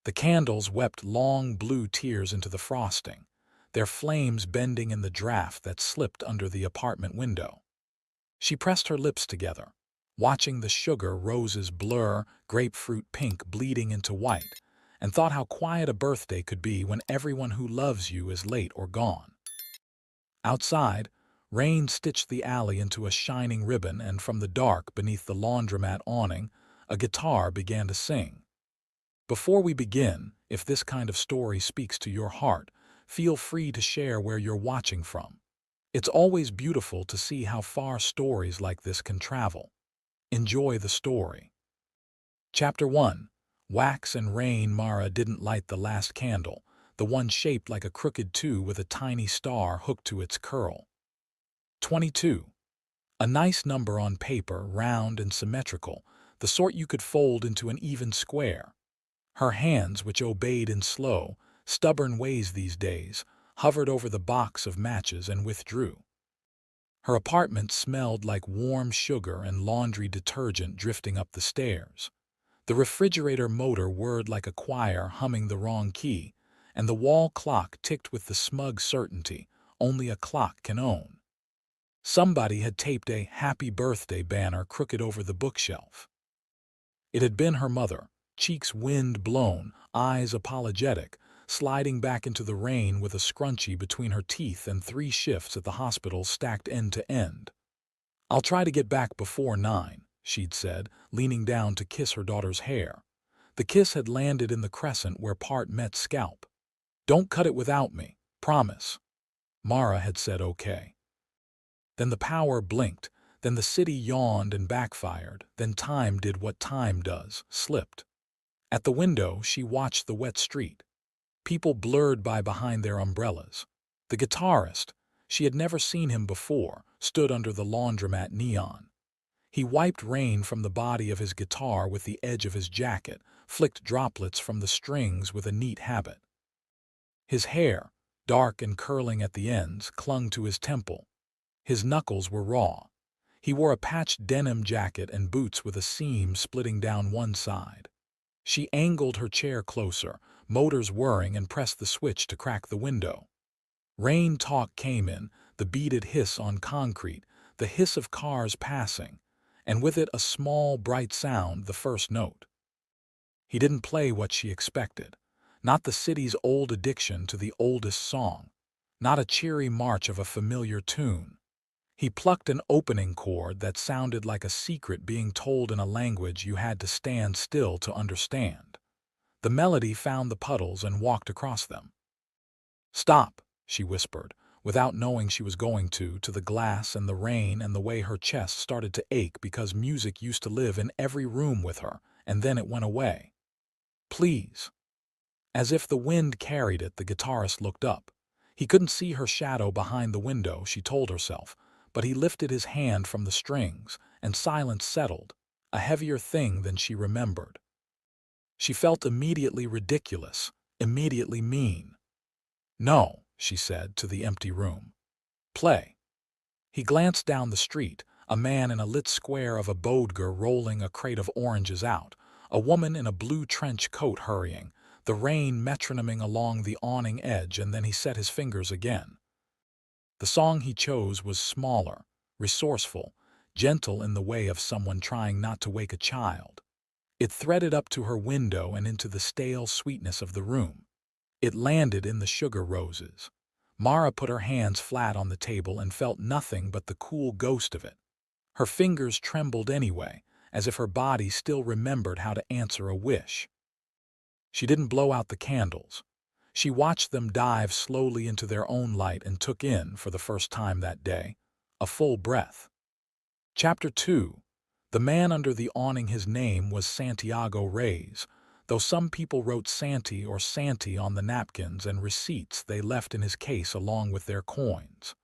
The candles wept long blue tears into the frosting, their flames bending in the draft that slipped under the apartment window. She pressed her lips together, watching the sugar roses blur, grapefruit pink bleeding into white, and thought how quiet a birthday could be when everyone who loves you is late or gone. Outside, rain stitched the alley into a shining ribbon, and from the dark beneath the laundromat awning, a guitar began to sing. Before we begin, if this kind of story speaks to your heart, feel free to share where you're watching from. It's always beautiful to see how far stories like this can travel. Enjoy the story. Chapter 1. Wax and Rain. Mara didn't light the last candle, the one shaped like a crooked 2 with a tiny star hooked to its curl. 22. A nice number on paper, round and symmetrical, the sort you could fold into an even square. Her hands, which obeyed in slow, stubborn ways these days, hovered over the box of matches and withdrew. Her apartment smelled like warm sugar and laundry detergent drifting up the stairs. The refrigerator motor whirred like a choir humming the wrong key, and the wall clock ticked with the smug certainty only a clock can own. Somebody had taped a "Happy Birthday" banner crooked over the bookshelf. It had been her mother, cheeks wind-blown, eyes apologetic, sliding back into the rain with a scrunchie between her teeth and 3 shifts at the hospital stacked end to end. "I'll try to get back before 9, she'd said, leaning down to kiss her daughter's hair. The kiss had landed in the crescent where part met scalp. "Don't cut it without me, promise." Mara had said okay. Then the power blinked, then the city yawned and backfired, then time did what time does, slipped. At the window, she watched the wet street. People blurred by behind their umbrellas. The guitarist, she had never seen him before, stood under the laundromat neon. He wiped rain from the body of his guitar with the edge of his jacket, flicked droplets from the strings with a neat habit. His hair, dark and curling at the ends, clung to his temple. His knuckles were raw. He wore a patched denim jacket and boots with a seam splitting down one side. She angled her chair closer, motors whirring, and pressed the switch to crack the window. Rain talk came in, the beaded hiss on concrete, the hiss of cars passing, and with it a small, bright sound, the first note. He didn't play what she expected. Not the city's old addiction to the oldest song. Not a cheery march of a familiar tune. He plucked an opening chord that sounded like a secret being told in a language you had to stand still to understand. The melody found the puddles and walked across them. "Stop," she whispered, without knowing she was going to the glass and the rain and the way her chest started to ache because music used to live in every room with her, and then it went away. "Please." As if the wind carried it, the guitarist looked up. He couldn't see her shadow behind the window, she told herself, but he lifted his hand from the strings, and silence settled, a heavier thing than she remembered. She felt immediately ridiculous, immediately mean. "No," she said to the empty room. "Play." He glanced down the street, a man in a lit square of a Bodger rolling a crate of oranges out, a woman in a blue trench coat hurrying, the rain metronoming along the awning edge, and then he set his fingers again. The song he chose was smaller, resourceful, gentle in the way of someone trying not to wake a child. It threaded up to her window and into the stale sweetness of the room. It landed in the sugar roses. Mara put her hands flat on the table and felt nothing but the cool ghost of it. Her fingers trembled anyway, as if her body still remembered how to answer a wish. She didn't blow out the candles. She watched them dive slowly into their own light and took in, for the first time that day, a full breath. Chapter 2. The man under the awning, his name was Santiago Reyes, though some people wrote Santi or Santi on the napkins and receipts they left in his case along with their coins.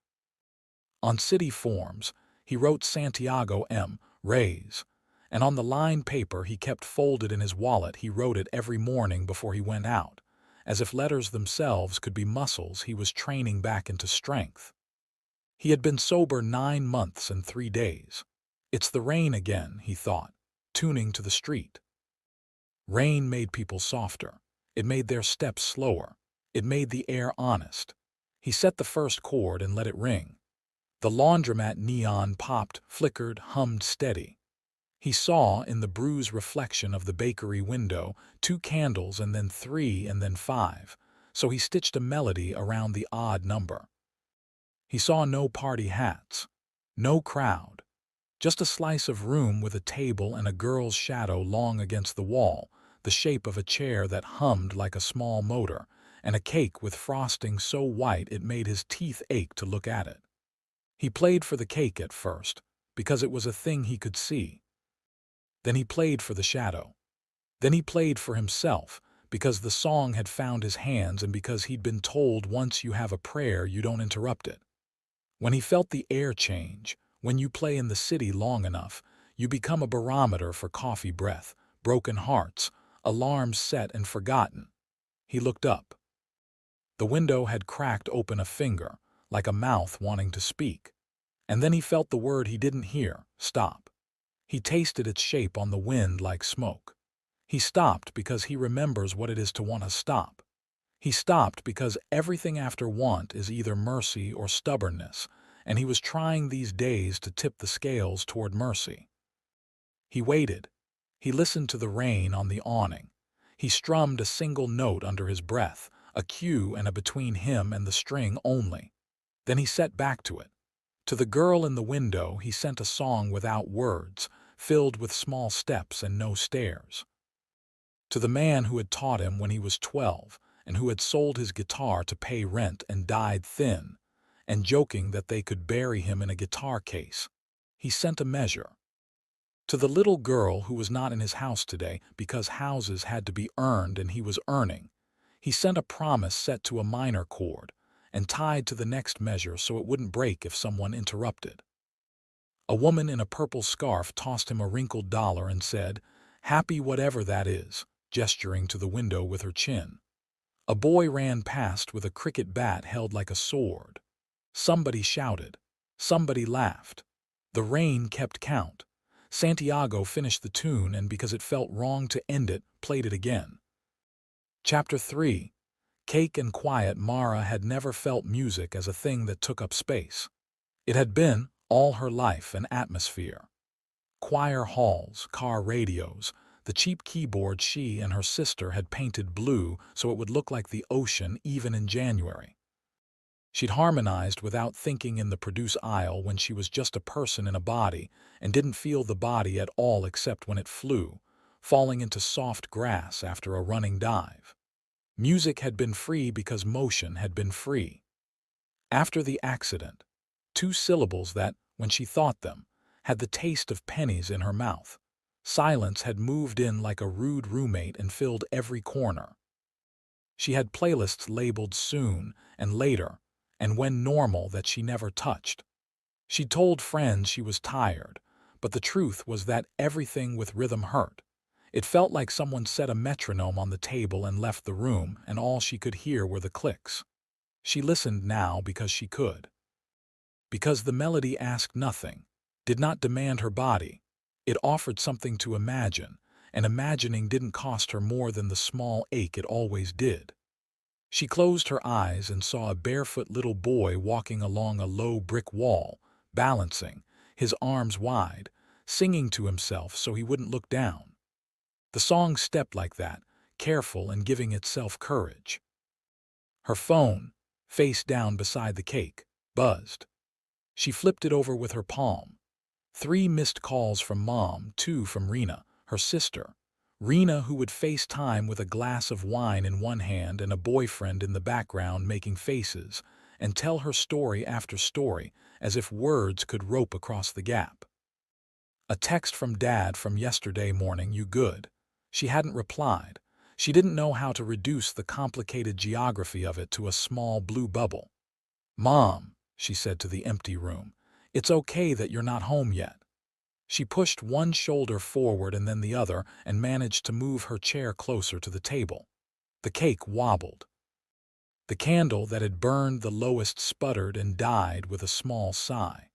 On city forms, he wrote Santiago M. Reyes, and on the lined paper he kept folded in his wallet he wrote it every morning before he went out, as if letters themselves could be muscles he was training back into strength. He had been sober 9 months and 3 days. It's the rain again, he thought, tuning to the street. Rain made people softer. It made their steps slower. It made the air honest. He set the first chord and let it ring. The laundromat neon popped, flickered, hummed steady. He saw, in the bruised reflection of the bakery window, 2 candles and then 3 and then 5, so he stitched a melody around the odd number. He saw no party hats, no crowd, just a slice of room with a table and a girl's shadow long against the wall, the shape of a chair that hummed like a small motor, and a cake with frosting so white it made his teeth ache to look at it. He played for the cake at first, because it was a thing he could see. Then he played for the shadow. Then he played for himself, because the song had found his hands and because he'd been told once you have a prayer you don't interrupt it. When he felt the air change, when you play in the city long enough, you become a barometer for coffee breath, broken hearts, alarms set and forgotten. He looked up. The window had cracked open a finger, like a mouth wanting to speak. And then he felt the word he didn't hear, stop. He tasted its shape on the wind like smoke. He stopped because he remembers what it is to want to stop. He stopped because everything after want is either mercy or stubbornness, and he was trying these days to tip the scales toward mercy. He waited. He listened to the rain on the awning. He strummed a single note under his breath, a cue and a between him and the string only. Then he set back to it. To the girl in the window he sent a song without words, filled with small steps and no stairs. To the man who had taught him when he was 12, and who had sold his guitar to pay rent and died thin, and joking that they could bury him in a guitar case, he sent a measure. To the little girl who was not in his house today because houses had to be earned and he was earning, he sent a promise set to a minor chord and tied to the next measure so it wouldn't break if someone interrupted. A woman in a purple scarf tossed him a wrinkled dollar and said, "Happy whatever that is," gesturing to the window with her chin. A boy ran past with a cricket bat held like a sword. Somebody shouted. Somebody laughed. The rain kept count. Santiago finished the tune and because it felt wrong to end it, played it again. Chapter 3. Cake and quiet. Mara had never felt music as a thing that took up space. It had been, all her life, an atmosphere. Choir halls, car radios, the cheap keyboard she and her sister had painted blue so it would look like the ocean even in January. She'd harmonized without thinking in the produce aisle when she was just a person in a body and didn't feel the body at all except when it flew, falling into soft grass after a running dive. Music had been free because motion had been free. After the accident, 2 syllables that, when she thought them, had the taste of pennies in her mouth. Silence had moved in like a rude roommate and filled every corner. She had playlists labeled soon and later, and when normal that she never touched. She told friends she was tired, but the truth was that everything with rhythm hurt. It felt like someone set a metronome on the table and left the room, and all she could hear were the clicks. She listened now because she could. Because the melody asked nothing, did not demand her body. It offered something to imagine, and imagining didn't cost her more than the small ache it always did. She closed her eyes and saw a barefoot little boy walking along a low brick wall, balancing, his arms wide, singing to himself so he wouldn't look down. The song stepped like that, careful and giving itself courage. Her phone, face down beside the cake, buzzed. She flipped it over with her palm. 3 missed calls from Mom, 2 from Rena, her sister. Rena, who would FaceTime with a glass of wine in one hand and a boyfriend in the background making faces, and tell her story after story as if words could rope across the gap. A text from Dad from yesterday morning, "You good?" She hadn't replied. She didn't know how to reduce the complicated geography of it to a small blue bubble. "Mom," she said to the empty room, "it's okay that you're not home yet." She pushed one shoulder forward and then the other and managed to move her chair closer to the table. The cake wobbled. The candle that had burned the lowest sputtered and died with a small sigh.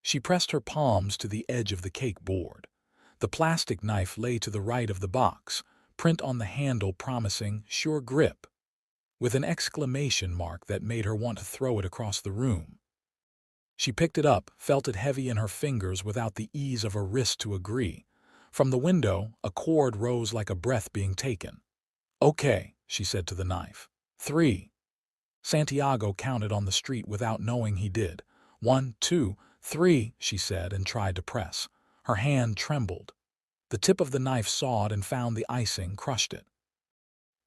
She pressed her palms to the edge of the cake board. The plastic knife lay to the right of the box, print on the handle promising "sure grip," with an exclamation mark that made her want to throw it across the room. She picked it up, felt it heavy in her fingers without the ease of her wrist to agree. From the window, a chord rose like a breath being taken. "Okay," she said to the knife. "3." Santiago counted on the street without knowing he did. "1, 2, 3, she said and tried to press. Her hand trembled. The tip of the knife sawed and found the icing, crushed it.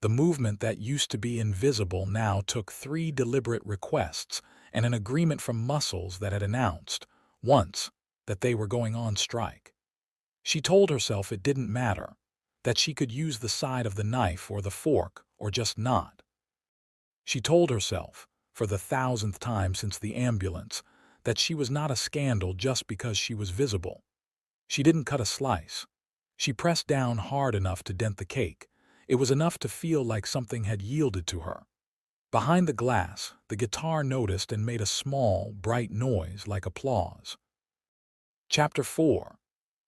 The movement that used to be invisible now took 3 deliberate requests and an agreement from muscles that had announced, once, that they were going on strike. She told herself it didn't matter, that she could use the side of the knife or the fork or just not. She told herself, for the 1,000th time since the ambulance, that she was not a scandal just because she was visible. She didn't cut a slice. She pressed down hard enough to dent the cake. It was enough to feel like something had yielded to her. Behind the glass, the guitar noticed and made a small, bright noise like applause. Chapter 4.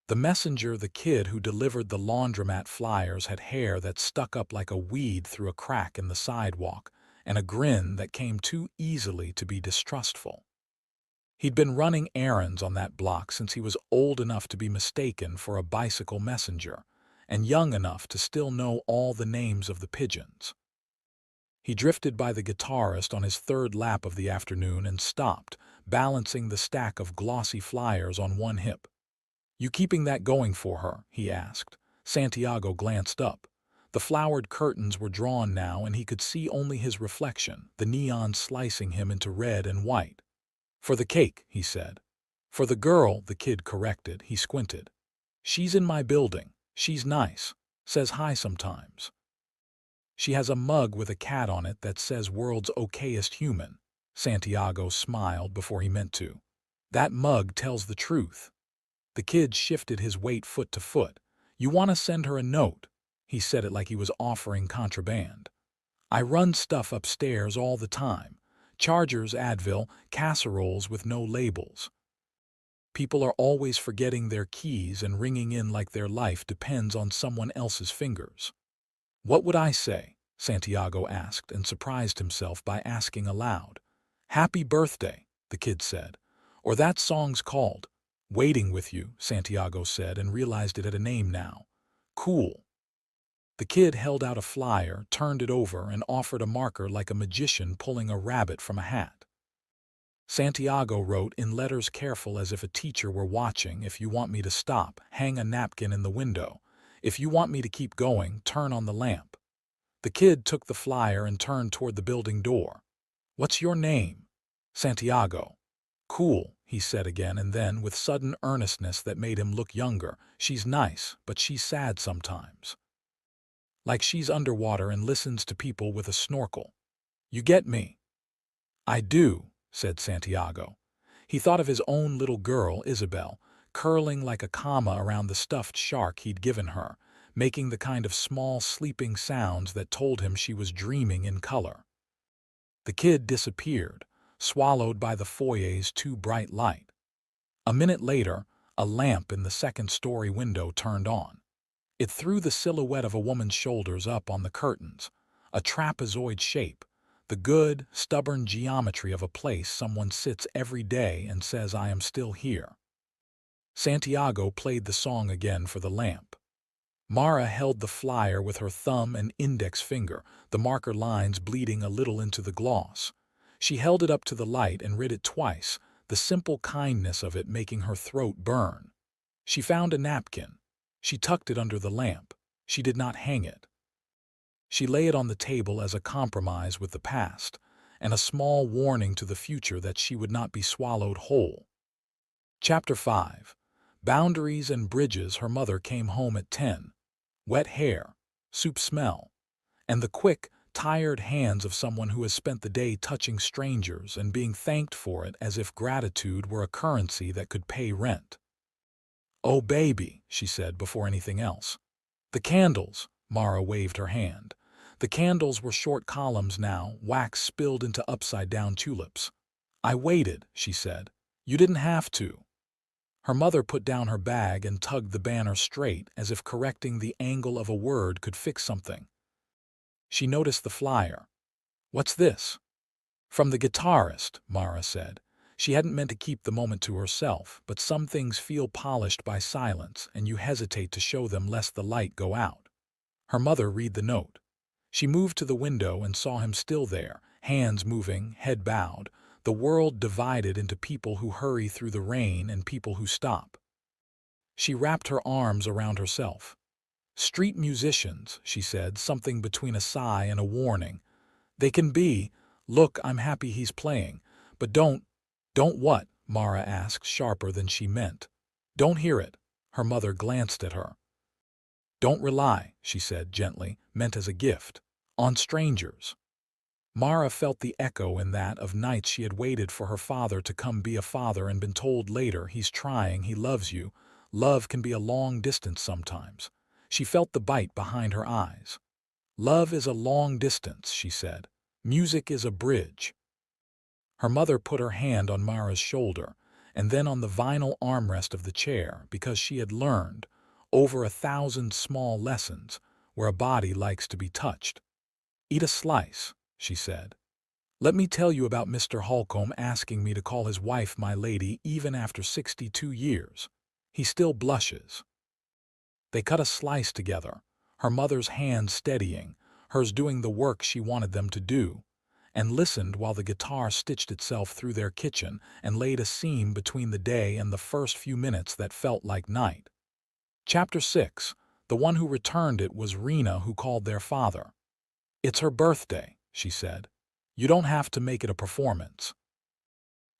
The messenger, the kid who delivered the laundromat flyers, had hair that stuck up like a weed through a crack in the sidewalk, and a grin that came too easily to be distrustful. He'd been running errands on that block since he was old enough to be mistaken for a bicycle messenger, and young enough to still know all the names of the pigeons. He drifted by the Guitarist on his 3rd lap of the afternoon and stopped, balancing the stack of glossy flyers on one hip. "You keeping that going for her?" he asked. Santiago glanced up. The flowered curtains were drawn now, and he could see only his reflection, the neon slicing him into red and white. "For the cake," he said. "For the girl," the kid corrected. He squinted. "She's in my building. She's nice. Says hi sometimes. She has a mug with a cat on it that says world's okayest human." Santiago smiled before he meant to. "That mug tells the truth." The kid shifted his weight foot to foot. "You want to send her a note?" He said it like he was offering contraband. "I run stuff upstairs all the time. Chargers, Advil, casseroles with no labels. People are always forgetting their keys and ringing in like their life depends on someone else's fingers." "What would I say?" Santiago asked, and surprised himself by asking aloud. "Happy birthday," the kid said. "Or that song's called." "Waiting with You," Santiago said, and realized it had a name now. "Cool." The kid held out a flyer, turned it over, and offered a marker like a magician pulling a rabbit from a hat. Santiago wrote in letters careful as if a teacher were watching, "If you want me to stop, hang a napkin in the window. If you want me to keep going, turn on the lamp." The kid took the flyer and turned toward the building door. "What's your name?" "Santiago." "Cool," he said again, and then, with sudden earnestness that made him look younger, "She's nice, but she's sad sometimes. Like she's underwater and listens to people with a snorkel. You get me?" "I do," said Santiago. He thought of his own little girl, Isabel, curling like a comma around the stuffed shark he'd given her, making the kind of small sleeping sounds that told him she was dreaming in color. The kid disappeared, swallowed by the foyer's too bright light. A minute later, a lamp in the 2nd-story window turned on. It threw the silhouette of a woman's shoulders up on the curtains, a trapezoid shape, the good, stubborn geometry of a place someone sits every day and says, "I am still here." Santiago played the song again for the lamp. Mara held the flyer with her thumb and index finger, the marker lines bleeding a little into the gloss. She held it up to the light and read it twice, the simple kindness of it making her throat burn. She found a napkin. She tucked it under the lamp. She did not hang it. She lay it on the table as a compromise with the past, and a small warning to the future that she would not be swallowed whole. Chapter 5. Boundaries and Bridges. Her mother came home at 10. Wet hair, soup smell, and the quick, tired hands of someone who has spent the day touching strangers and being thanked for it as if gratitude were a currency that could pay rent. "Oh, baby," she said before anything else. "The candles," Mara waved her hand. The candles were short columns now, wax spilled into upside-down tulips. "I waited," she said. "You didn't have to." Her mother put down her bag and tugged the banner straight, as if correcting the angle of a word could fix something. She noticed the flyer. "What's this?" "From the Guitarist," Mara said. She hadn't meant to keep the moment to herself, but some things feel polished by silence, and you hesitate to show them lest the light go out. Her mother read the note. She moved to the window and saw him still there, hands moving, head bowed, the world divided into people who hurry through the rain and people who stop. She wrapped her arms around herself. "Street musicians," she said, something between a sigh and a warning. "They can be, look, I'm happy he's playing, but don't what?" Mara asked, sharper than she meant. "Don't hear it." Her mother glanced at her. "Don't rely," she said gently, meant as a gift, "on strangers." Mara felt the echo in that of nights she had waited for her father to come be a father and been told later, "He's trying, he loves you." Love can be a long distance sometimes. She felt the bite behind her eyes. "Love is a long distance," she said. "Music is a bridge." Her mother put her hand on Mara's shoulder, and then on the vinyl armrest of the chair, because she had learned, over 1,000 small lessons, where a body likes to be touched. "Eat a slice," she said. "Let me tell you about Mr. Holcomb asking me to call his wife my lady even after 62 years. He still blushes." They cut a slice together, her mother's hand steadying, hers doing the work she wanted them to do, and listened while the guitar stitched itself through their kitchen and laid a seam between the day and the first few minutes that felt like night. Chapter 6. The one who returned it was Rena, who called their father. "It's her birthday," she said. "You don't have to make it a performance.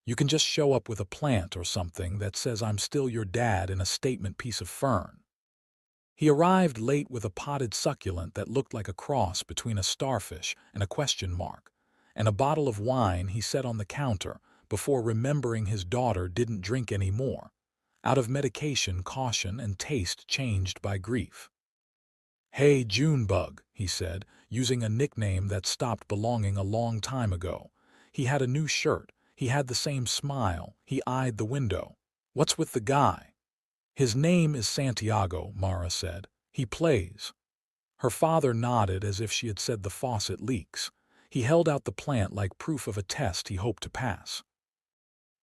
You can just show up with a plant or something that says 'I'm still your dad' in a statement piece of fern." He arrived late with a potted succulent that looked like a cross between a starfish and a question mark, and a bottle of wine he set on the counter before remembering his daughter didn't drink any more, out of medication, caution, and taste changed by grief. "Hey, Junebug," he said, using a nickname that stopped belonging a long time ago. He had a new shirt, he had the same smile, he eyed the window. "What's with the guy?" "His name is Santiago," Mara said. "He plays." Her father nodded as if she had said the faucet leaks. He held out the plant like proof of a test he hoped to pass.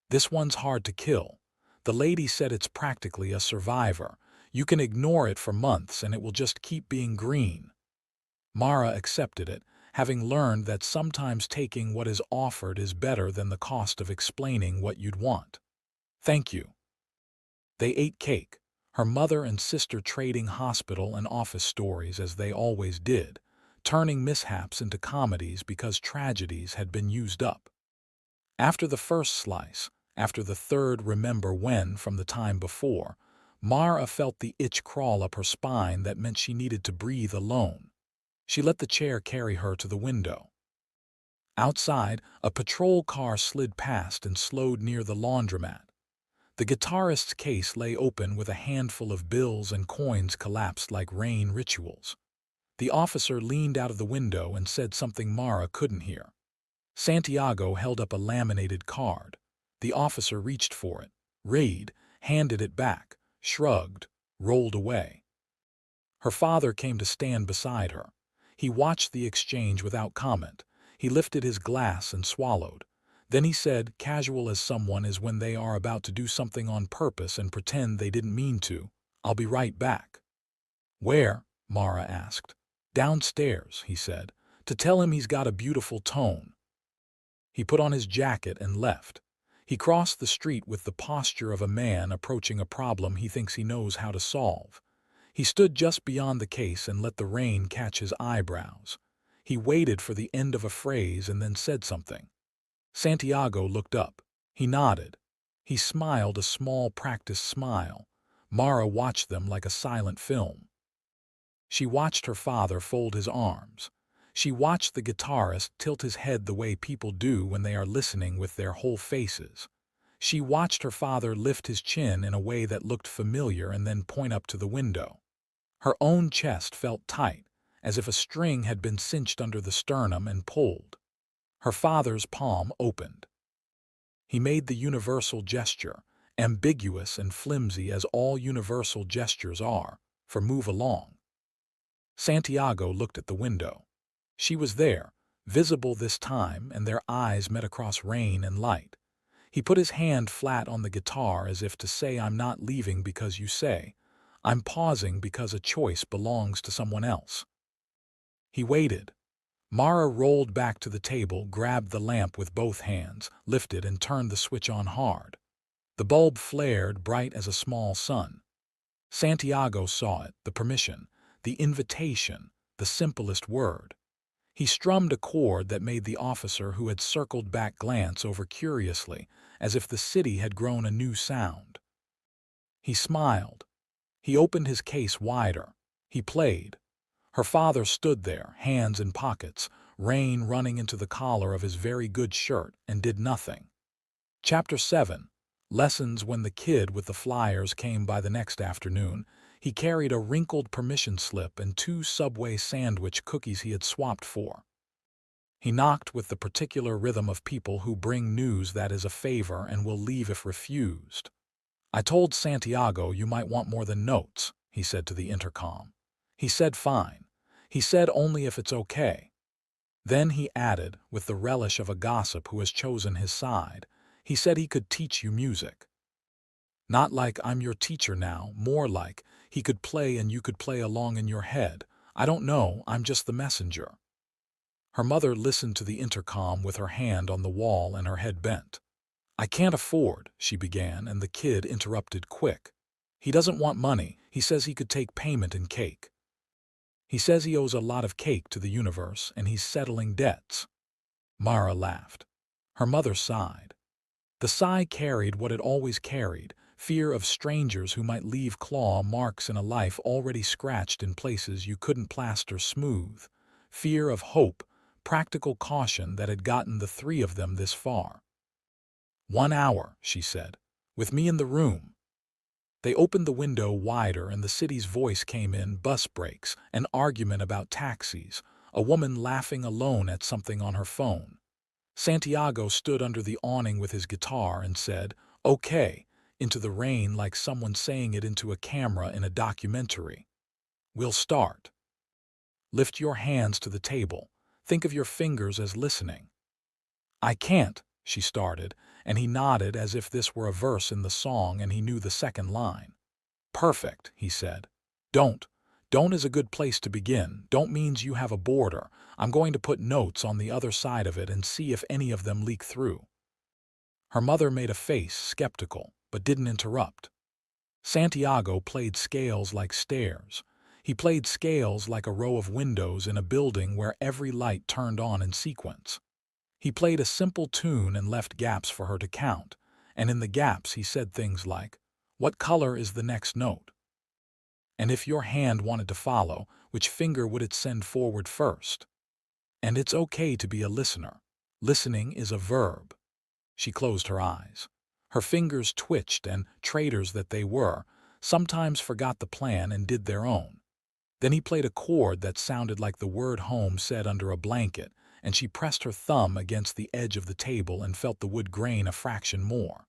"This one's hard to kill. The lady said it's practically a survivor. You can ignore it for months and it will just keep being green." Mara accepted it, having learned that sometimes taking what is offered is better than the cost of explaining what you'd want. "Thank you." They ate cake, her mother and sister trading hospital and office stories as they always did, turning mishaps into comedies because tragedies had been used up. After the first slice, after the third remember when from the time before, Mara felt the itch crawl up her spine that meant she needed to breathe alone. She let the chair carry her to the window. Outside, a patrol car slid past and slowed near the laundromat. The guitarist's case lay open with a handful of bills and coins collapsed like rain rituals. The officer leaned out of the window and said something Mara couldn't hear. Santiago held up a laminated card. The officer reached for it, read, handed it back, shrugged, rolled away. Her father came to stand beside her. He watched the exchange without comment. He lifted his glass and swallowed. Then he said, casual as someone is when they are about to do something on purpose and pretend they didn't mean to, "I'll be right back." "Where?" Mara asked. "Downstairs," he said, "to tell him he's got a beautiful tone." He put on his jacket and left. He crossed the street with the posture of a man approaching a problem he thinks he knows how to solve. He stood just beyond the case and let the rain catch his eyebrows. He waited for the end of a phrase and then said something. Santiago looked up. He nodded. He smiled a small practiced smile. Mara watched them like a silent film. She watched her father fold his arms. She watched the guitarist tilt his head the way people do when they are listening with their whole faces. She watched her father lift his chin in a way that looked familiar and then point up to the window. Her own chest felt tight, as if a string had been cinched under the sternum and pulled. Her father's palm opened. He made the universal gesture, ambiguous and flimsy as all universal gestures are, for move along. Santiago looked at the window. She was there, visible this time, and their eyes met across rain and light. He put his hand flat on the guitar as if to say, "I'm not leaving because you say. I'm pausing because a choice belongs to someone else." He waited. Mara rolled back to the table, grabbed the lamp with both hands, lifted and turned the switch on hard. The bulb flared, bright as a small sun. Santiago saw it, the permission, the invitation, the simplest word. He strummed a chord that made the officer who had circled back glance over curiously, as if the city had grown a new sound. He smiled. He opened his case wider. He played. Her father stood there, hands in pockets, rain running into the collar of his very good shirt, and did nothing. Chapter 7. Lessons. When the kid with the flyers came by the next afternoon, he carried a wrinkled permission slip and 2 Subway sandwich cookies he had swapped for. He knocked with the particular rhythm of people who bring news that is a favor and will leave if refused. "I told Santiago you might want more than notes," he said to the intercom. He said fine. He said only if it's okay. Then he added, with the relish of a gossip who has chosen his side, he said he could teach you music. Not like I'm your teacher now, more like he could play and you could play along in your head. I don't know, I'm just the messenger. Her mother listened to the intercom with her hand on the wall and her head bent. "I can't afford," she began, and the kid interrupted quick. "He doesn't want money. He says he could take payment in cake. He says he owes a lot of cake to the universe and he's settling debts." Mara laughed. Her mother sighed. The sigh carried what it always carried, fear of strangers who might leave claw marks in a life already scratched in places you couldn't plaster smooth, fear of hope, practical caution that had gotten the 3 of them this far. "1 hour," she said, "with me in the room." They opened the window wider and the city's voice came in, bus breaks, an argument about taxis, a woman laughing alone at something on her phone. Santiago stood under the awning with his guitar and said, "Okay," into the rain like someone saying it into a camera in a documentary. "We'll start. Lift your hands to the table. Think of your fingers as listening." "I can't," she started, and he nodded as if this were a verse in the song and he knew the second line. "Perfect," he said. Don't. Don't is a good place to begin. Don't means you have a border. I'm going to put notes on the other side of it and see if any of them leak through." Her mother made a face, skeptical, but didn't interrupt. Santiago played scales like stairs. He played scales like a row of windows in a building where every light turned on in sequence. He played a simple tune and left gaps for her to count, and in the gaps he said things like, "What color is the next note? And if your hand wanted to follow, which finger would it send forward first? And it's okay to be a listener. Listening is a verb." She closed her eyes. Her fingers twitched and, traitors that they were, sometimes forgot the plan and did their own. Then he played a chord that sounded like the word home said under a blanket, and she pressed her thumb against the edge of the table and felt the wood grain a fraction more.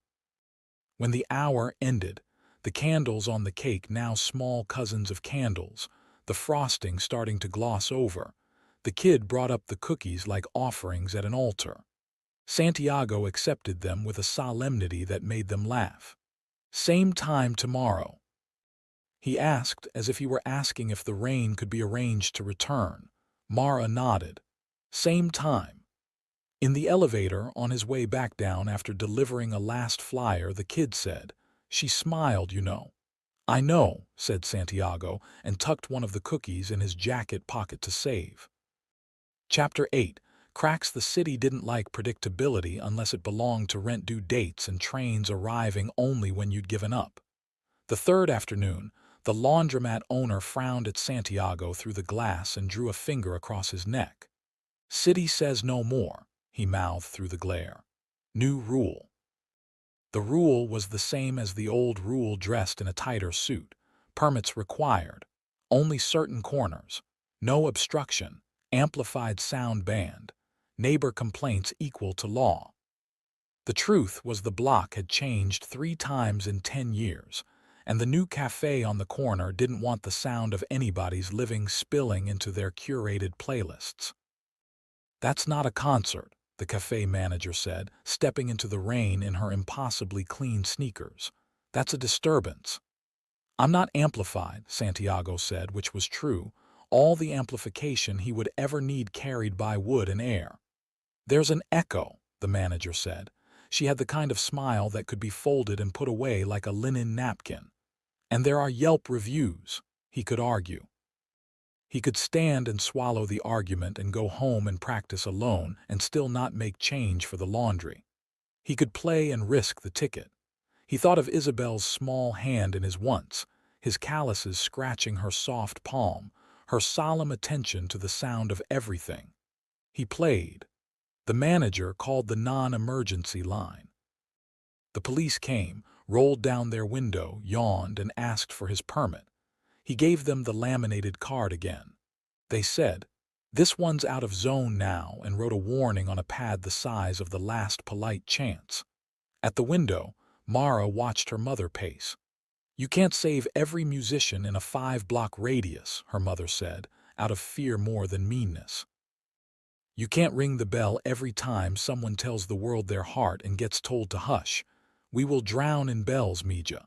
When the hour ended, the candles on the cake, now small cousins of candles, the frosting starting to gloss over, the kid brought up the cookies like offerings at an altar. Santiago accepted them with a solemnity that made them laugh. "Same time tomorrow?" he asked, as if he were asking if the rain could be arranged to return. Mara nodded. "Same time." In the elevator, on his way back down after delivering a last flyer, the kid said, "She smiled, you know." "I know," said Santiago, and tucked one of the cookies in his jacket pocket to save. Chapter 8. Cracks. The city didn't like predictability unless it belonged to rent-due dates and trains arriving only when you'd given up. The third afternoon, the laundromat owner frowned at Santiago through the glass and drew a finger across his neck. "City says no more," he mouthed through the glare. "New rule." The rule was the same as the old rule, dressed in a tighter suit. Permits required. Only certain corners. No obstruction. Amplified sound banned. Neighbor complaints equal to law. The truth was the block had changed 3 times in 10 years, and the new cafe on the corner didn't want the sound of anybody's living spilling into their curated playlists. "That's not a concert," the cafe manager said, stepping into the rain in her impossibly clean sneakers. "That's a disturbance." "I'm not amplified," Santiago said, which was true. All the amplification he would ever need carried by wood and air. "There's an echo," the manager said. She had the kind of smile that could be folded and put away like a linen napkin. "And there are Yelp reviews," he could argue. He could stand and swallow the argument and go home and practice alone and still not make change for the laundry. He could play and risk the ticket. He thought of Isabel's small hand in his once, his calluses scratching her soft palm, her solemn attention to the sound of everything. He played. The manager called the non-emergency line. The police came, rolled down their window, yawned, and asked for his permit. He gave them the laminated card again. They said, "This one's out of zone now," and wrote a warning on a pad the size of the last polite chance. At the window, Mara watched her mother pace. "You can't save every musician in a 5-block radius," her mother said, out of fear more than meanness. "You can't ring the bell every time someone tells the world their heart and gets told to hush. We will drown in bells, Mija."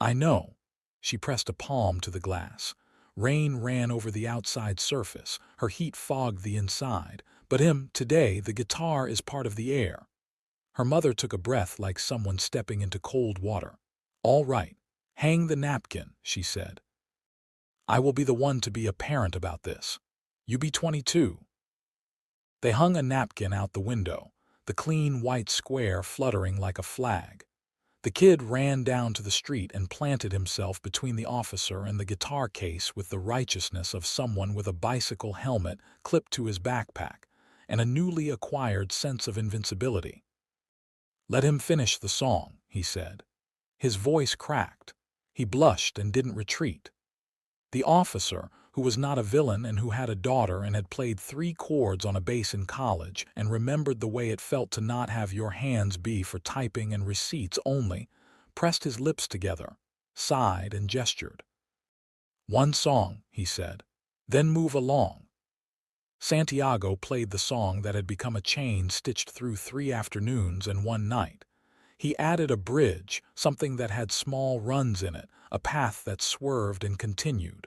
"I know." She pressed a palm to the glass. Rain ran over the outside surface, her heat fogged the inside, but today the guitar is part of the air. Her mother took a breath like someone stepping into cold water. "All right, hang the napkin," she said. "I will be the one to be a parent about this. You be 22. They hung a napkin out the window, the clean white square fluttering like a flag. The kid ran down to the street and planted himself between the officer and the guitar case with the righteousness of someone with a bicycle helmet clipped to his backpack and a newly acquired sense of invincibility. "Let him finish the song," he said. His voice cracked. He blushed and didn't retreat. The officer, who was not a villain and who had a daughter and had played 3 chords on a bass in college and remembered the way it felt to not have your hands be for typing and receipts only, pressed his lips together, sighed and gestured. "One song," he said. "Then move along." Santiago played the song that had become a chain stitched through 3 afternoons and 1 night. He added a bridge, something that had small runs in it, a path that swerved and continued.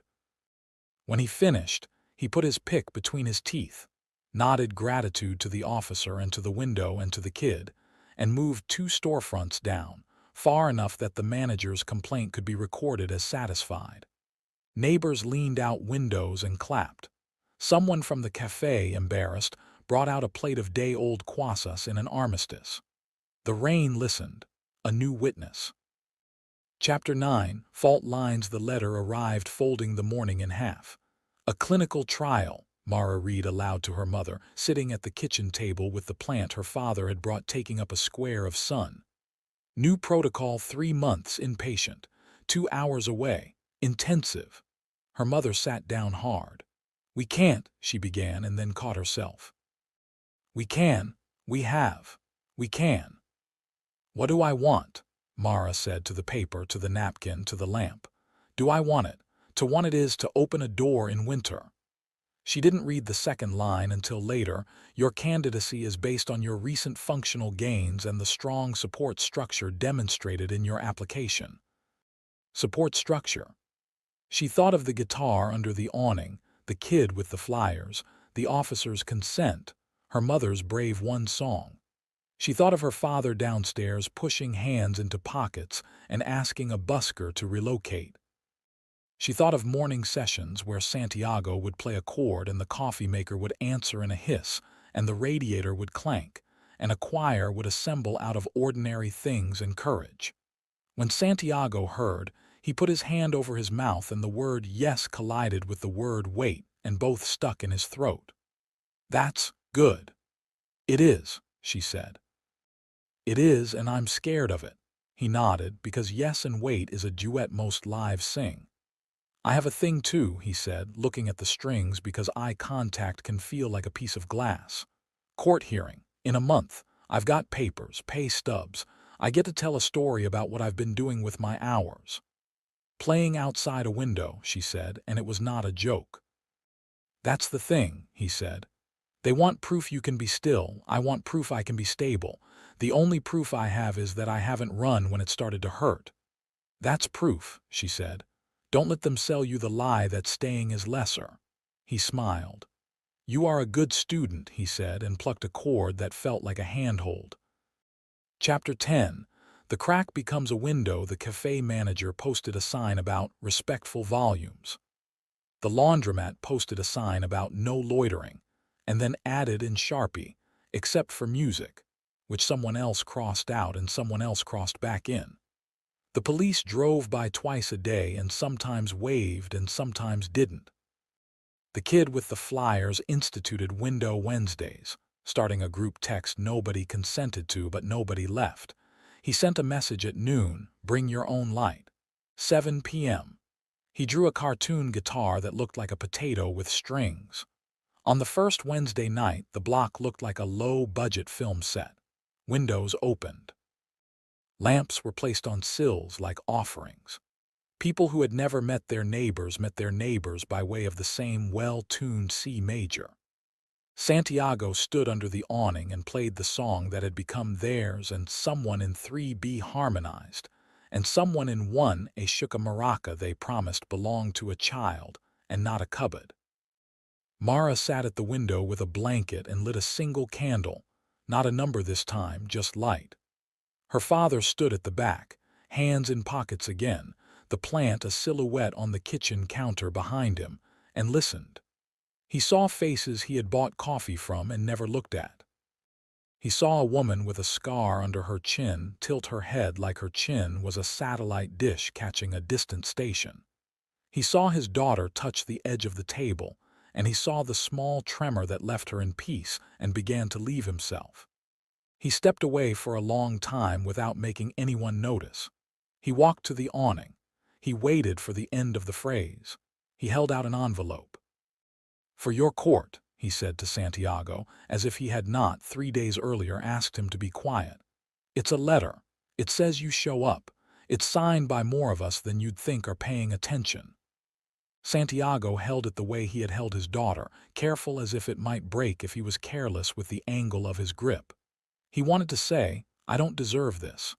When he finished, he put his pick between his teeth, nodded gratitude to the officer and to the window and to the kid, and moved 2 storefronts down, far enough that the manager's complaint could be recorded as satisfied. Neighbors leaned out windows and clapped. Someone from the cafe, embarrassed, brought out a plate of day-old kwasas in an armistice. The rain listened, a new witness. Chapter 9, Fault Lines. The letter arrived folding the morning in half. "A clinical trial," Mara read aloud to her mother, sitting at the kitchen table with the plant her father had brought taking up a square of sun. "New protocol 3 months inpatient, 2 hours away, intensive." Her mother sat down hard. "We can't," she began and then caught herself. "We can, we have, we can." "What do I want?" Mara said to the paper, to the napkin, to the lamp. "Do I want it? To want it is to open a door in winter." She didn't read the second line until later. "Your candidacy is based on your recent functional gains and the strong support structure demonstrated in your application." Support structure. She thought of the guitar under the awning, the kid with the flyers, the officer's consent, her mother's brave one song. She thought of her father downstairs pushing hands into pockets and asking a busker to relocate. She thought of morning sessions where Santiago would play a chord and the coffee maker would answer in a hiss and the radiator would clank and a choir would assemble out of ordinary things and courage. When Santiago heard, he put his hand over his mouth and the word yes collided with the word wait and both stuck in his throat. "That's good." "It is," she said. "It is, and I'm scared of it." He nodded, because yes and wait is a duet most lives sing. "I have a thing too," he said, looking at the strings because eye contact can feel like a piece of glass. "Court hearing, in a month. I've got papers, pay stubs. I get to tell a story about what I've been doing with my hours. Playing outside a window, she said, and it was not a joke. That's the thing, he said. They want proof you can be still. I want proof I can be stable. The only proof I have is that I haven't run when it started to hurt. That's proof, she said. Don't let them sell you the lie that staying is lesser. He smiled. You are a good student, he said, and plucked a cord that felt like a handhold. Chapter 10. The crack becomes a window. The cafe manager posted a sign about respectful volumes. The laundromat posted a sign about no loitering, and then added in Sharpie, except for music, which someone else crossed out and someone else crossed back in. The police drove by twice a day and sometimes waved and sometimes didn't. The kid with the flyers instituted Window Wednesdays, starting a group text nobody consented to but nobody left. He sent a message at noon, bring your own light. 7 p.m. He drew a cartoon guitar that looked like a potato with strings. On the first Wednesday night, the block looked like a low-budget film set. Windows opened. Lamps were placed on sills like offerings. People who had never met their neighbors by way of the same well-tuned C major. Santiago stood under the awning and played the song that had become theirs, and someone in 3B harmonized, and someone in 1A shook a maraca they promised belonged to a child and not a cupboard. Mara sat at the window with a blanket and lit a single candle, not a number this time, just light. Her father stood at the back, hands in pockets again, the plant a silhouette on the kitchen counter behind him, and listened. He saw faces he had bought coffee from and never looked at. He saw a woman with a scar under her chin tilt her head like her chin was a satellite dish catching a distant station. He saw his daughter touch the edge of the table, and he saw the small tremor that left her in peace and began to leave himself. He stepped away for a long time without making anyone notice. He walked to the awning. He waited for the end of the phrase. He held out an envelope. For your court, he said to Santiago, as if he had not 3 days earlier asked him to be quiet. It's a letter. It says you show up. It's signed by more of us than you'd think are paying attention. Santiago held it the way he had held his daughter, careful as if it might break if he was careless with the angle of his grip. He wanted to say, I don't deserve this.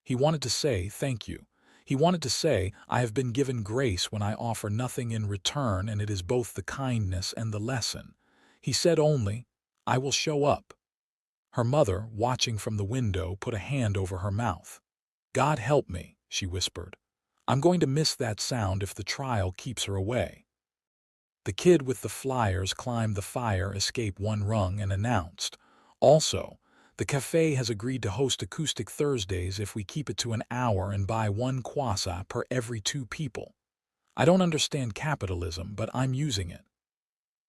He wanted to say, thank you. He wanted to say, I have been given grace when I offer nothing in return, and it is both the kindness and the lesson. He said only, I will show up. Her mother, watching from the window, put a hand over her mouth. God help me, she whispered. I'm going to miss that sound if the trial keeps her away. The kid with the flyers climbed the fire escape one rung and announced, also, the cafe has agreed to host acoustic Thursdays if we keep it to an hour and buy 1 kwasa per every 2 people. I don't understand capitalism, but I'm using it.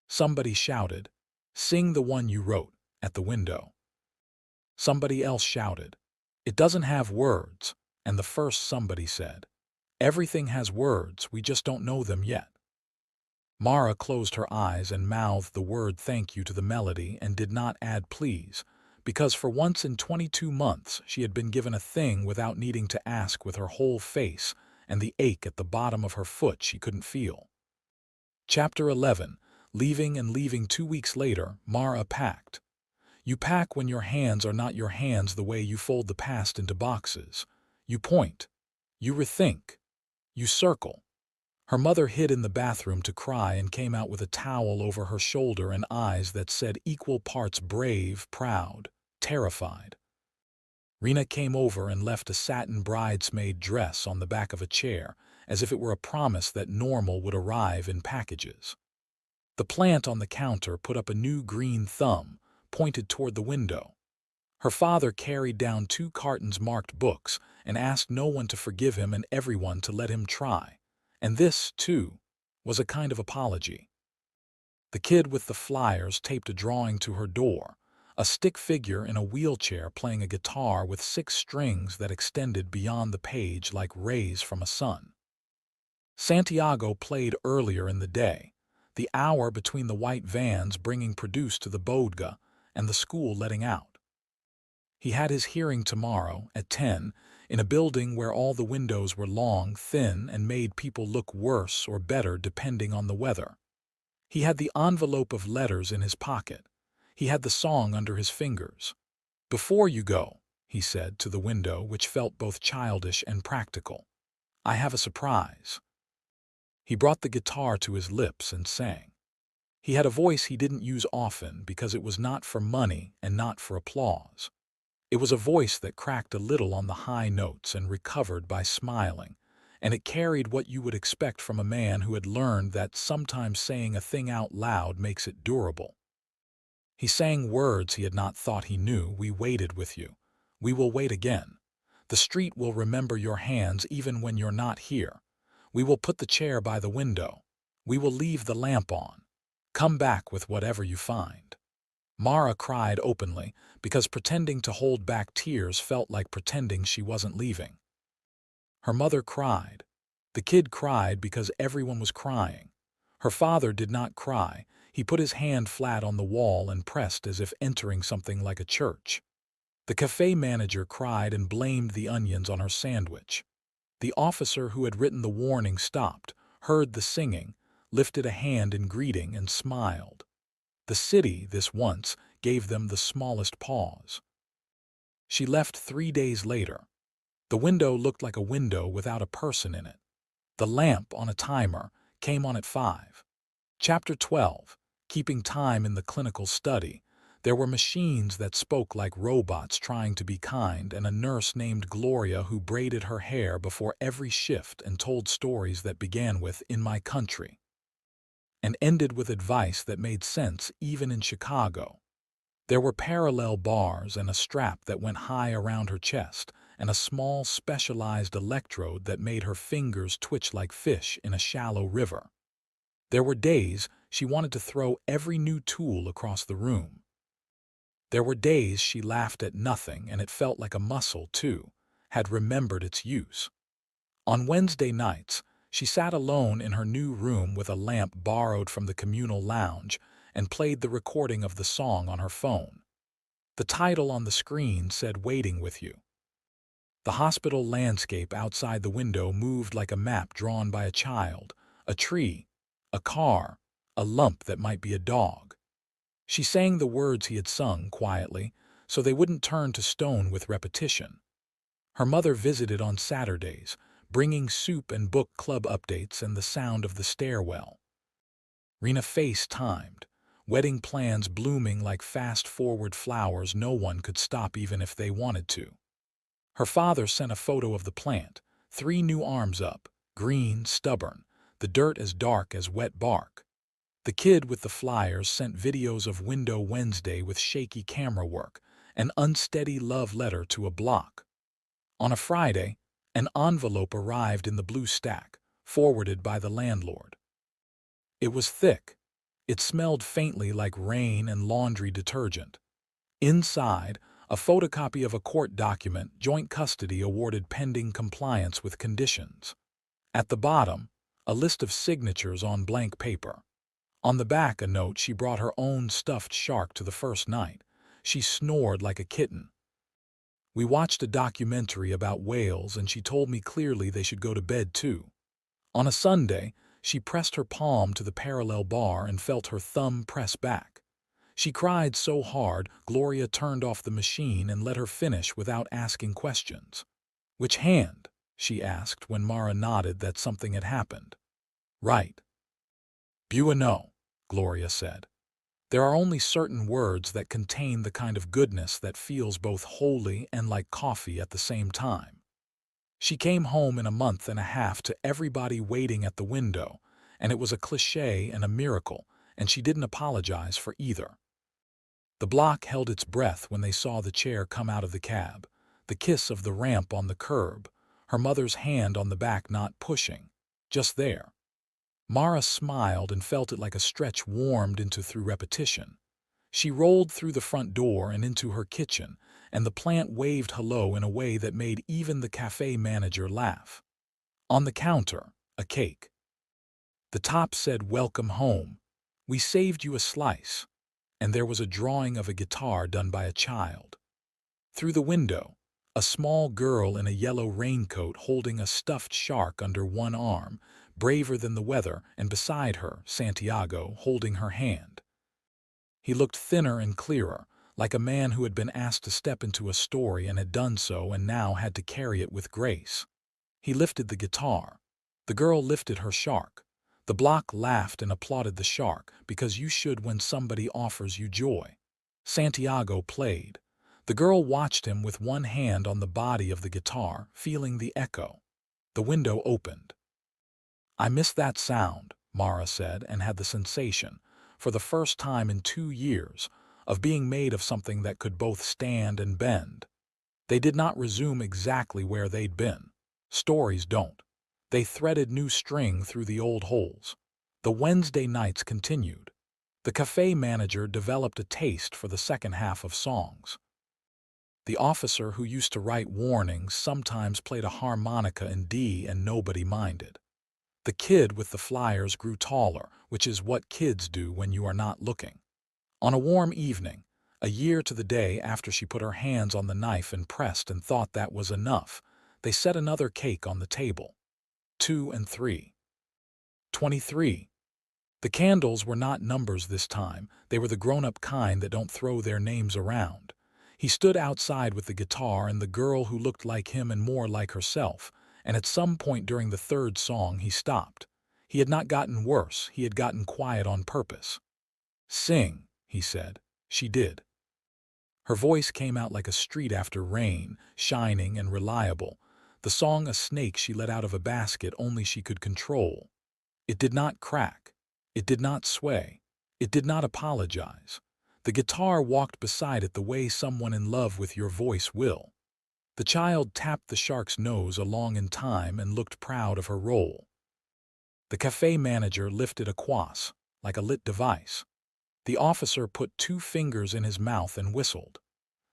Somebody shouted, sing the one you wrote, at the window. Somebody else shouted, it doesn't have words, and the first somebody said, everything has words, we just don't know them yet. Mara closed her eyes and mouthed the word thank you to the melody and did not add please, because for once in 22 months she had been given a thing without needing to ask with her whole face and the ache at the bottom of her foot she couldn't feel. Chapter 11. Leaving 2 weeks later, Mara packed. You pack when your hands are not your hands the way you fold the past into boxes. You point. You rethink. You circle. Her mother hid in the bathroom to cry and came out with a towel over her shoulder and eyes that said equal parts brave, proud, terrified. Rena came over and left a satin bridesmaid dress on the back of a chair, as if it were a promise that normal would arrive in packages. The plant on the counter put up a new green thumb, pointed toward the window. Her father carried down 2 cartons marked books and asked no one to forgive him and everyone to let him try. And this, too, was a kind of apology. The kid with the flyers taped a drawing to her door, a stick figure in a wheelchair playing a guitar with 6 strings that extended beyond the page like rays from a sun. Santiago played earlier in the day, the hour between the white vans bringing produce to the bodega and the school letting out. He had his hearing tomorrow at 10 in a building where all the windows were long, thin, and made people look worse or better depending on the weather. He had the envelope of letters in his pocket. He had the song under his fingers. "Before you go," he said to the window, which felt both childish and practical, "I have a surprise." He brought the guitar to his lips and sang. He had a voice he didn't use often because it was not for money and not for applause. It was a voice that cracked a little on the high notes and recovered by smiling, and it carried what you would expect from a man who had learned that sometimes saying a thing out loud makes it durable. He sang words he had not thought he knew. "We waited with you. We will wait again. The street will remember your hands even when you're not here. We will put the chair by the window. We will leave the lamp on. Come back with whatever you find." Mara cried openly because pretending to hold back tears felt like pretending she wasn't leaving. Her mother cried. The kid cried because everyone was crying. Her father did not cry. He put his hand flat on the wall and pressed as if entering something like a church. The cafe manager cried and blamed the onions on her sandwich. The officer who had written the warning stopped, heard the singing, lifted a hand in greeting and smiled. The city, this once, gave them the smallest pause. She left 3 days later. The window looked like a window without a person in it. The lamp, on a timer, came on at 5. Chapter 12. Keeping time in the clinical study. There were machines that spoke like robots trying to be kind, and a nurse named Gloria who braided her hair before every shift and told stories that began with "in my country" and ended with advice that made sense even in Chicago. There were parallel bars and a strap that went high around her chest, and a small specialized electrode that made her fingers twitch like fish in a shallow river. There were days she wanted to throw every new tool across the room. There were days she laughed at nothing, and it felt like a muscle, too, had remembered its use. On Wednesday nights, she sat alone in her new room with a lamp borrowed from the communal lounge and played the recording of the song on her phone. The title on the screen said "Waiting with You." The hospital landscape outside the window moved like a map drawn by a child, a tree, a car, a lump that might be a dog. She sang the words he had sung quietly, so they wouldn't turn to stone with repetition. Her mother visited on Saturdays, bringing soup and book club updates and the sound of the stairwell. Rena FaceTimed, wedding plans blooming like fast-forward flowers no one could stop even if they wanted to. Her father sent a photo of the plant, 3 new arms up, green, stubborn, the dirt as dark as wet bark. The kid with the flyers sent videos of Window Wednesday with shaky camera work, an unsteady love letter to a block. On a Friday, an envelope arrived in the blue stack, forwarded by the landlord. It was thick. It smelled faintly like rain and laundry detergent. Inside, a photocopy of a court document, joint custody awarded pending compliance with conditions. At the bottom, a list of signatures on blank paper. On the back, a note she brought her own stuffed shark to the first night. She snored like a kitten. We watched a documentary about whales, and she told me clearly they should go to bed too. On a Sunday, she pressed her palm to the parallel bar and felt her thumb press back. She cried so hard, Gloria turned off the machine and let her finish without asking questions. "Which hand?" she asked when Mara nodded that something had happened. "Right." "Bueno," Gloria said. There are only certain words that contain the kind of goodness that feels both holy and like coffee at the same time. She came home in a month and a half to everybody waiting at the window, and it was a cliché and a miracle, and she didn't apologize for either. The block held its breath when they saw the chair come out of the cab, the kiss of the ramp on the curb, her mother's hand on the back not pushing, just there. Mara smiled and felt it like a stretch warmed into through repetition. She rolled through the front door and into her kitchen, and the plant waved hello in a way that made even the cafe manager laugh. On the counter, a cake. The top said "Welcome home. We saved you a slice." And there was a drawing of a guitar done by a child. Through the window, a small girl in a yellow raincoat holding a stuffed shark under one arm, braver than the weather, and beside her, Santiago, holding her hand. He looked thinner and clearer, like a man who had been asked to step into a story and had done so and now had to carry it with grace. He lifted the guitar. The girl lifted her shark. The block laughed and applauded the shark, because you should when somebody offers you joy. Santiago played. The girl watched him with one hand on the body of the guitar, feeling the echo. The window opened. "I missed that sound," Mara said, and had the sensation, for the first time in 2 years, of being made of something that could both stand and bend. They did not resume exactly where they'd been. Stories don't. They threaded new string through the old holes. The Wednesday nights continued. The cafe manager developed a taste for the second half of songs. The officer who used to write warnings sometimes played a harmonica in D and nobody minded. The kid with the flyers grew taller, which is what kids do when you are not looking. On a warm evening, a year to the day after she put her hands on the knife and pressed and thought that was enough, they set another cake on the table. 2 and 3. 23. The candles were not numbers this time. They were the grown-up kind that don't throw their names around. He stood outside with the guitar and the girl who looked like him and more like herself, and at some point during the third song he stopped. He had not gotten worse, he had gotten quiet on purpose. "Sing," he said. She did. Her voice came out like a street after rain, shining and reliable, the song a snake she let out of a basket only she could control. It did not crack. It did not sway. It did not apologize. The guitar walked beside it the way someone in love with your voice will. The child tapped the shark's nose along in time and looked proud of her role. The cafe manager lifted a quass, like a lit device. The officer put 2 fingers in his mouth and whistled.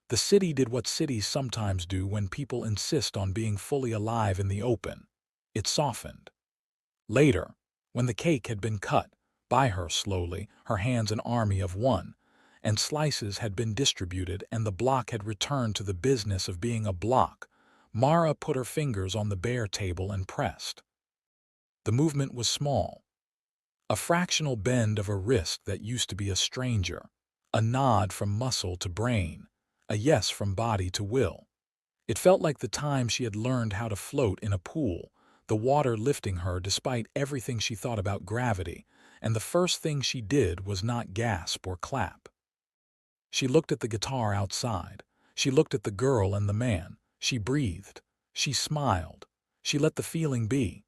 The city did what cities sometimes do when people insist on being fully alive in the open. It softened. Later, when the cake had been cut, by her slowly, her hands an army of one, and slices had been distributed and the block had returned to the business of being a block, Mara put her fingers on the bare table and pressed. The movement was small. A fractional bend of a wrist that used to be a stranger, a nod from muscle to brain, a yes from body to will. It felt like the time she had learned how to float in a pool, the water lifting her despite everything she thought about gravity, and the first thing she did was not gasp or clap. She looked at the guitar outside. She looked at the girl and the man. She breathed. She smiled. She let the feeling be.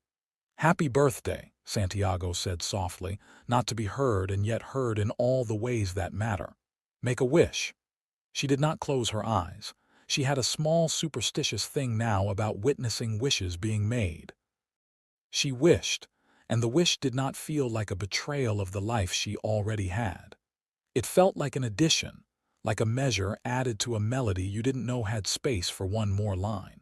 "Happy birthday," Santiago said softly, not to be heard and yet heard in all the ways that matter. "Make a wish." She did not close her eyes. She had a small superstitious thing now about witnessing wishes being made. She wished, and the wish did not feel like a betrayal of the life she already had. It felt like an addition, like a measure added to a melody you didn't know had space for one more line.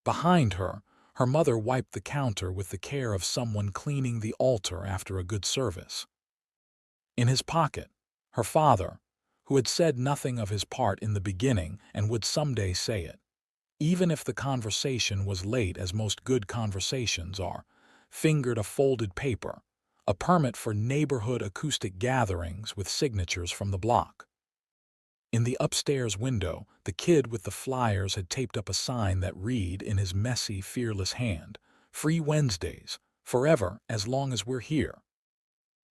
Behind her, her mother wiped the counter with the care of someone cleaning the altar after a good service. In his pocket, her father, who had said nothing of his part in the beginning and would someday say it, even if the conversation was late as most good conversations are, fingered a folded paper, a permit for neighborhood acoustic gatherings with signatures from the block. In the upstairs window, the kid with the flyers had taped up a sign that read in his messy, fearless hand, "Free Wednesdays, forever as long as we're here."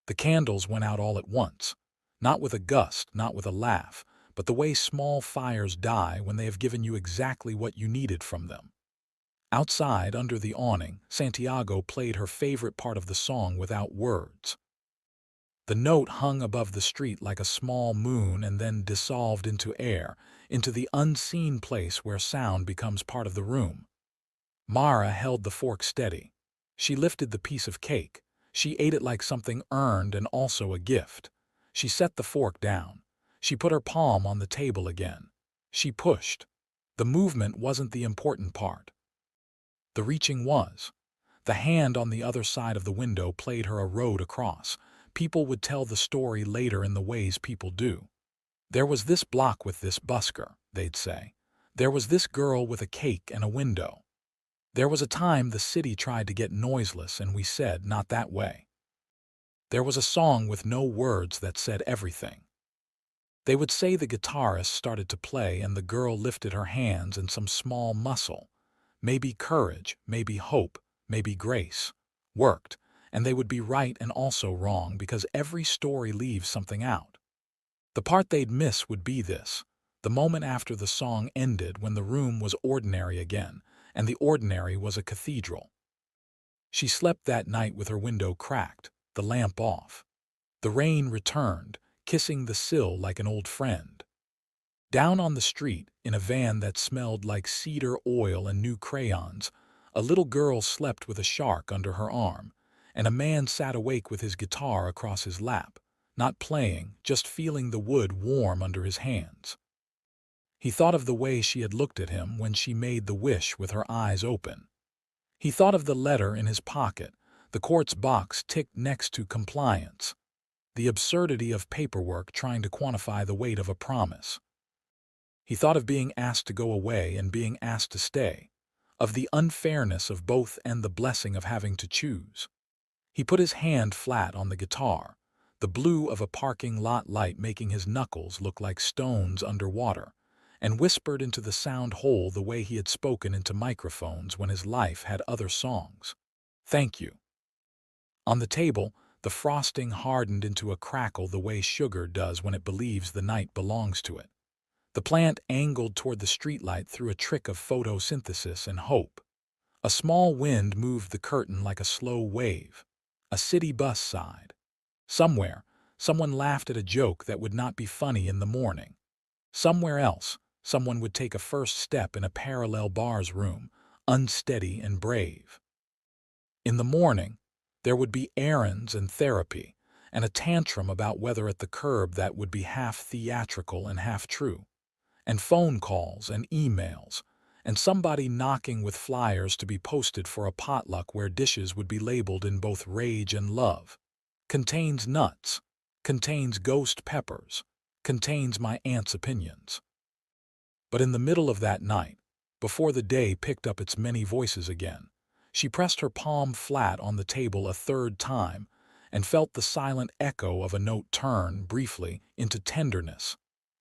The candles went out all at once, not with a gust, not with a laugh, but the way small fires die when they have given you exactly what you needed from them. Outside, under the awning, Santiago played her favorite part of the song without words. The note hung above the street like a small moon and then dissolved into air, into the unseen place where sound becomes part of the room. Mara held the fork steady. She lifted the piece of cake. She ate it like something earned and also a gift. She set the fork down. She put her palm on the table again. She pushed. The movement wasn't the important part. The reaching was. The hand on the other side of the window played her a road across. People would tell the story later in the ways people do. "There was this block with this busker," they'd say. There was this girl with a cake and a window. There was a time the city tried to get noiseless and we said, not that way. There was a song with no words that said everything. They would say the guitarist started to play and the girl lifted her hands and some small muscle, maybe courage, maybe hope, maybe grace, worked, and they would be right and also wrong because every story leaves something out. The part they'd miss would be this, the moment after the song ended when the room was ordinary again, and the ordinary was a cathedral. She slept that night with her window cracked, the lamp off. The rain returned, kissing the sill like an old friend. Down on the street, in a van that smelled like cedar oil and new crayons, a little girl slept with a shark under her arm, and a man sat awake with his guitar across his lap, not playing, just feeling the wood warm under his hands. He thought of the way she had looked at him when she made the wish with her eyes open. He thought of the letter in his pocket, the quartz box ticked next to compliance, the absurdity of paperwork trying to quantify the weight of a promise. He thought of being asked to go away and being asked to stay, of the unfairness of both and the blessing of having to choose. He put his hand flat on the guitar, the blue of a parking lot light making his knuckles look like stones underwater, and whispered into the sound hole the way he had spoken into microphones when his life had other songs. Thank you. On the table, the frosting hardened into a crackle the way sugar does when it believes the night belongs to it. The plant angled toward the streetlight through a trick of photosynthesis and hope. A small wind moved the curtain like a slow wave. A city bus sighed. Somewhere, someone laughed at a joke that would not be funny in the morning. Somewhere else, someone would take a first step in a parallel bars room, unsteady and brave. In the morning, there would be errands and therapy, and a tantrum about whether at the curb that would be half theatrical and half true, and phone calls and emails, and somebody knocking with flyers to be posted for a potluck where dishes would be labeled in both rage and love. Contains nuts, contains ghost peppers, contains my aunt's opinions. But in the middle of that night, before the day picked up its many voices again, she pressed her palm flat on the table a third time and felt the silent echo of a note turn, briefly, into tenderness,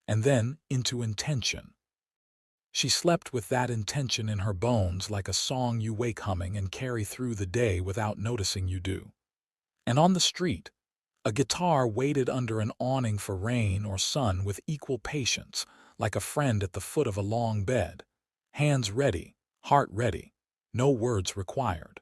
and then into intention. She slept with that intention in her bones like a song you wake humming and carry through the day without noticing you do. And on the street, a guitar waited under an awning for rain or sun with equal patience, like a friend at the foot of a long bed. Hands ready, heart ready, no words required.